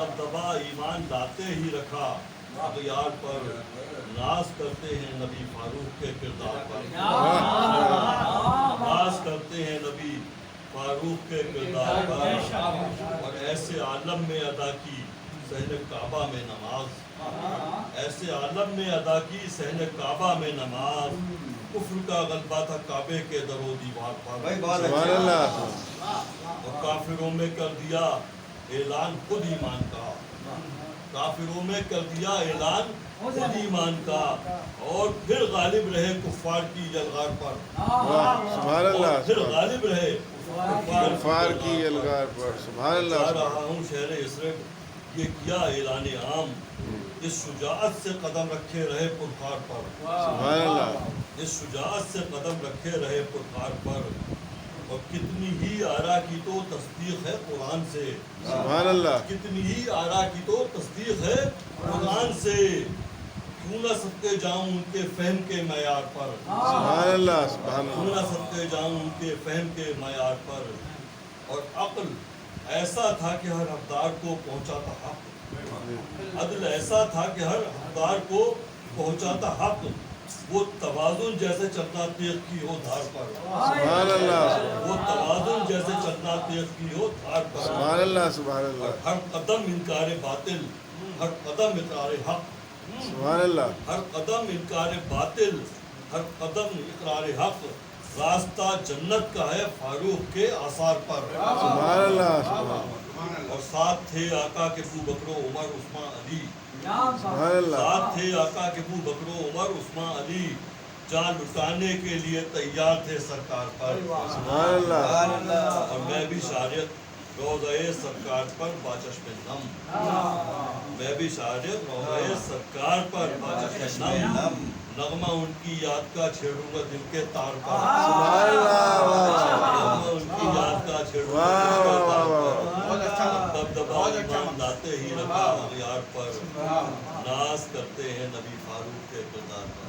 दबदबा ईमान लाते ही रखा अगयार पर, नाज करते हैं नबी फारूक के किरदार पर, नाज करते हैं नबी फारूक के किरदार पर। और ऐसे आलम में अदा की सहन काबा में नमाज, ऐसे आलम में अदा की सहन काबा में नमाज, कुफ्र का गलबा था काबे के दरो दीवार पर, सुभान अल्लाह। और काफिरों में कर दिया ऐलान खुद ईमान का, काफिरों में कर दिया ऐलान खुद ईमान का, और फिर गालिब रहे कुफ्फार की यलगार पर, वाह सुभान अल्लाह। और फिर गालिब रहे कुफ्फार की यलगार पर, सुभान जा अल्लाह। रहा हूँ शहर यसरब, ये किया ऐलान आम, इस शुजाअत से कदम रखे रहे पुरखार पर, सुभान अल्लाह। इस शुजाअत से कदम रखे रहे पुरखार पर। और कितनी ही आरा की तो तस्दीक है कुरान से, सुभान अल्लाह। कितनी ही आरा की तो तस्दीक है कुरान से, क्यों ना सदके जाऊं उनके फहम के मयार पर, सुभान अल्लाह। सुभान क्यों ना अल्लाह। सदके जाऊं उनके फहम के मयार पर। और अक्ल ऐसा था कि हर हकदार को पहुंचाता हक, अदल ऐसा था कि हर हकदार को पहुंचाता हक, वो तवाज़ुन जैसे चलना तेज की हो धार पर, सुभान अल्लाह। वो तवाज़ुन जैसे चलना तेज की हो धार पर। सुभान अल्लाह। सुभान और अल्लाह। हर कदम इनकार बातिल, हर कदम इकरार हक, सुभान अल्लाह। हर कदम इनकार बातिल, हर कदम इकरार हक, रास्ता जन्नत का है फारूक के आसार पर। सुभान अल्लाह। सुभान और साथ थे आका के अबू बकरो उमर उस्मान अली, अल्लाह। साथ थे आका के अबू बकरो उमर उस्मान अली, जान लुटाने के लिए तैयार थे सरकार पर। सुभान अल्लाह। और मैं भी शारियत रोज़े सरकार पर बाचश्मे नम, मैं भी शारियत रोज़े सरकार पर बाचश्मे नम, नगमा उनकी याद का छेड़ूंगा दिल के तार पर, सुभान अल्लाह। नगमा उनकी याद का छेड़ूंगा दिल के तार पर। दबदबा ईमान लाते ही रखा अगयार पर, नाज करते हैं नबी फारूक के किरदार पर।